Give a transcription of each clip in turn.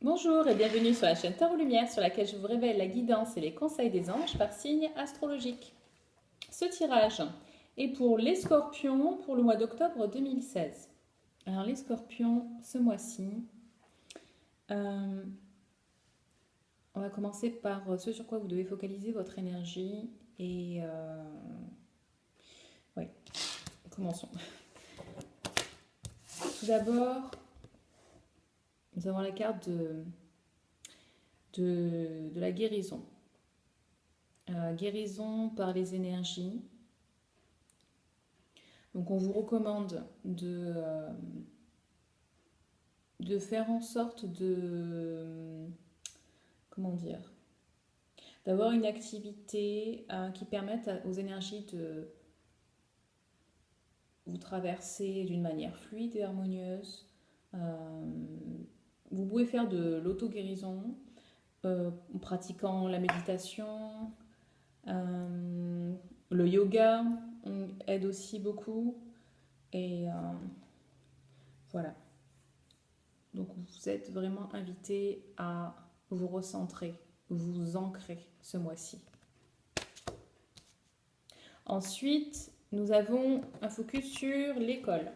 Bonjour et bienvenue sur la chaîne Tarot Lumière sur laquelle je vous révèle la guidance et les conseils des anges par signe astrologique. Ce tirage est pour les scorpions pour le mois d'octobre 2016. Alors les scorpions, ce mois-ci, on va commencer par ce sur quoi vous devez focaliser votre énergie et... oui, commençons. Tout d'abord, nous avons la carte de la guérison. Guérison par les énergies. Donc on vous recommande de faire en sorte comment dire, d'avoir une activité qui permette aux énergies de vous traverser d'une manière fluide et harmonieuse. Vous pouvez faire de l'auto-guérison en pratiquant la méditation, le yoga aide aussi beaucoup. Et voilà. Donc vous êtes vraiment invité à vous recentrer, vous ancrer ce mois-ci. Ensuite, nous avons un focus sur l'école.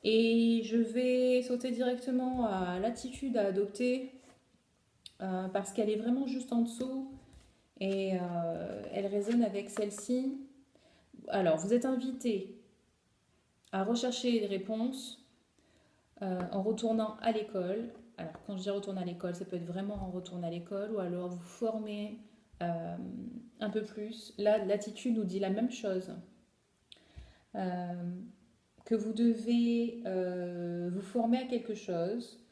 Et je vais sauter directement à l'attitude à adopter parce qu'elle est vraiment juste en dessous et elle résonne avec celle-ci. Alors, vous êtes invité à rechercher des réponses en retournant à l'école. Alors, quand je dis retourner à l'école, ça peut être vraiment en retournant à l'école ou alors vous former un peu plus. Là, l'attitude nous dit la même chose. Que vous devez vous former à quelque chose,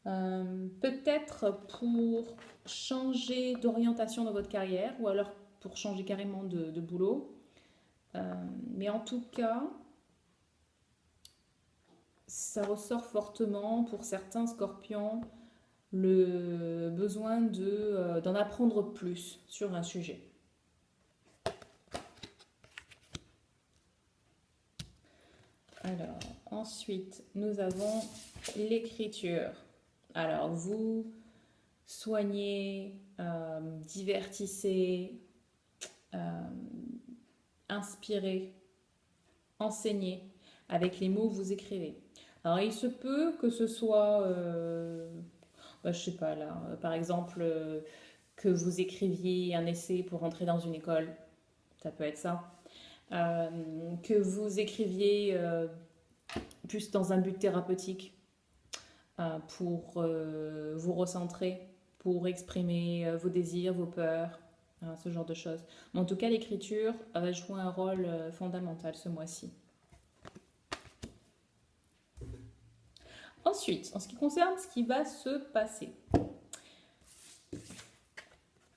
peut-être pour changer d'orientation dans votre carrière ou alors pour changer carrément de boulot. Mais en tout cas, ça ressort fortement pour certains scorpions le besoin d'en apprendre plus sur un sujet. Alors, ensuite, nous avons l'écriture. Alors, vous soignez, divertissez, inspirez, enseignez avec les mots que vous écrivez. Alors, il se peut que ce soit, je sais pas là, par exemple, que vous écriviez un essai pour entrer dans une école. Ça peut être ça. Que vous écriviez plus dans un but thérapeutique pour vous recentrer, pour exprimer vos désirs, vos peurs, ce genre de choses. Mais en tout cas, l'écriture va jouer un rôle fondamental ce mois-ci. Ensuite, en ce qui concerne ce qui va se passer,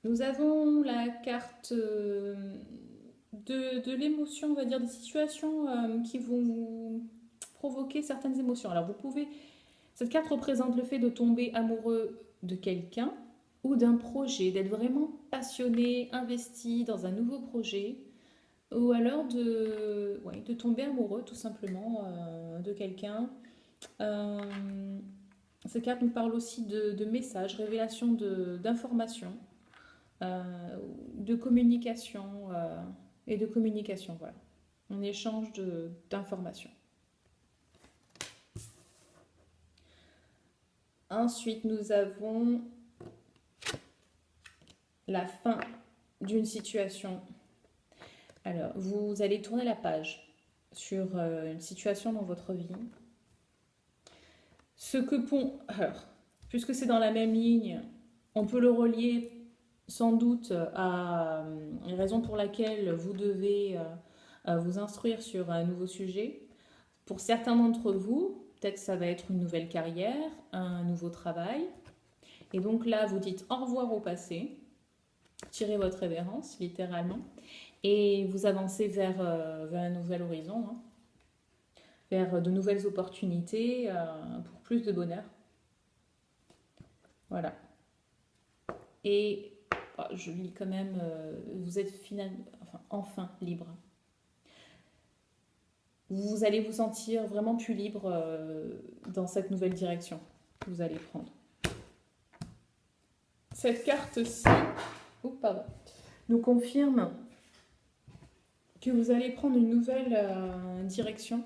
nous avons la carte de l'émotion, on va dire, des situations qui vont vous provoquer certaines émotions. Alors, vous pouvez... Cette carte représente le fait de tomber amoureux de quelqu'un ou d'un projet, d'être vraiment passionné, investi dans un nouveau projet, ou alors de tomber amoureux tout simplement de quelqu'un. Cette carte nous parle aussi de messages, révélation d'informations, de communication et de communication, voilà. Un échange d'informations. Ensuite, nous avons la fin d'une situation. Alors, vous allez tourner la page sur une situation dans votre vie. Alors, puisque c'est dans la même ligne, on peut le relier sans doute à une raison pour laquelle vous devez vous instruire sur un nouveau sujet. Pour certains d'entre vous, peut-être que ça va être une nouvelle carrière, un nouveau travail. Et donc là, vous dites au revoir au passé, tirez votre révérence, littéralement, et vous avancez vers un nouvel horizon, hein, vers de nouvelles opportunités pour plus de bonheur. Voilà. Et je lis quand même, vous êtes enfin libre. Vous allez vous sentir vraiment plus libre dans cette nouvelle direction. que vous allez prendre. Cette carte-ci nous confirme que vous allez prendre une nouvelle direction.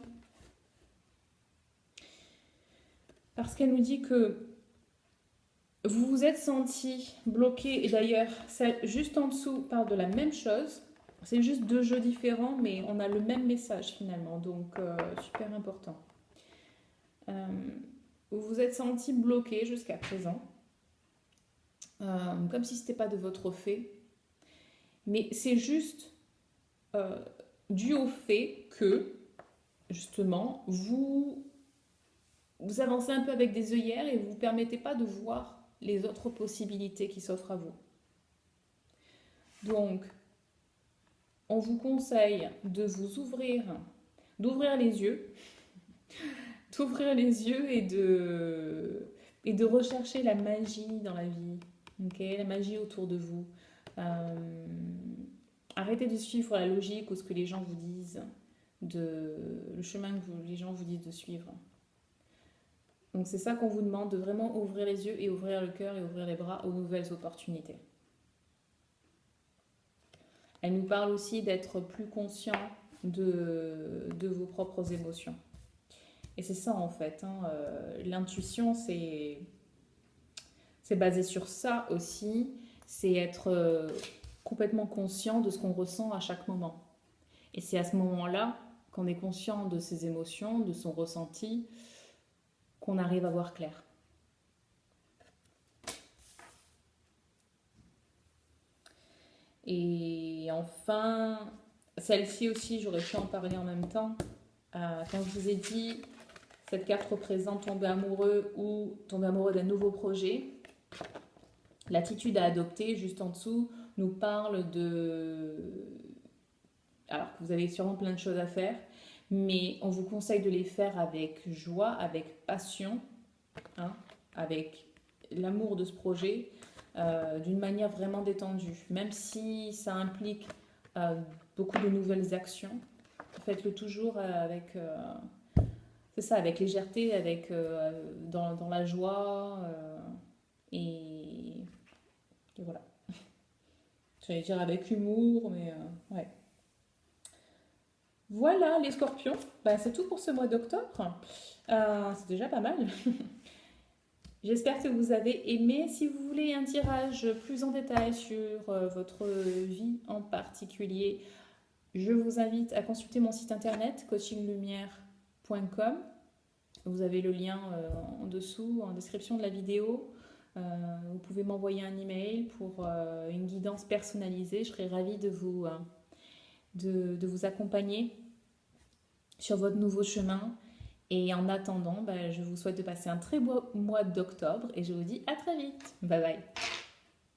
Parce qu'elle nous dit que vous vous êtes senti bloqué. Et d'ailleurs, juste en dessous parle de la même chose. C'est juste deux jeux différents, mais on a le même message finalement. Donc, super important. Vous vous êtes senti bloqué jusqu'à présent. Comme si ce n'était pas de votre fait. Mais c'est juste dû au fait que, justement, vous avancez un peu avec des œillères et vous ne vous permettez pas de voir les autres possibilités qui s'offrent à vous. Donc, on vous conseille de vous d'ouvrir les yeux, et de rechercher la magie dans la vie, okay? La magie autour de vous. Arrêtez de suivre la logique ou ce que les gens vous disent, le chemin que les gens vous disent de suivre. Donc c'est ça qu'on vous demande, de vraiment ouvrir les yeux et ouvrir le cœur et ouvrir les bras aux nouvelles opportunités. Elle nous parle aussi d'être plus conscient de vos propres émotions. Et c'est ça en fait, hein, l'intuition c'est basé sur ça aussi, c'est être complètement conscient de ce qu'on ressent à chaque moment. Et c'est à ce moment-là qu'on est conscient de ses émotions, de son ressenti, qu'on arrive à voir clair. Et enfin, celle-ci aussi, j'aurais pu en parler en même temps. Quand je vous ai dit, cette carte représente tomber amoureux ou tomber amoureux d'un nouveau projet. L'attitude à adopter, juste en dessous, nous parle de... Alors que vous avez sûrement plein de choses à faire, mais on vous conseille de les faire avec joie, avec passion, hein, avec l'amour de ce projet, d'une manière vraiment détendue. Même si ça implique beaucoup de nouvelles actions, faites-le toujours avec, c'est ça, avec légèreté, avec, dans la joie, et voilà. J'allais dire avec humour, mais ouais. Voilà les scorpions, c'est tout pour ce mois d'octobre. C'est déjà pas mal. J'espère que vous avez aimé. Si vous voulez un tirage plus en détail sur votre vie en particulier, je vous invite à consulter mon site internet coachinglumière.com. Vous avez le lien en dessous, en description de la vidéo. Vous pouvez m'envoyer un email pour une guidance personnalisée. Je serai ravie de vous accompagner sur votre nouveau chemin. Et en attendant, je vous souhaite de passer un très beau mois d'octobre et je vous dis à très vite. Bye bye.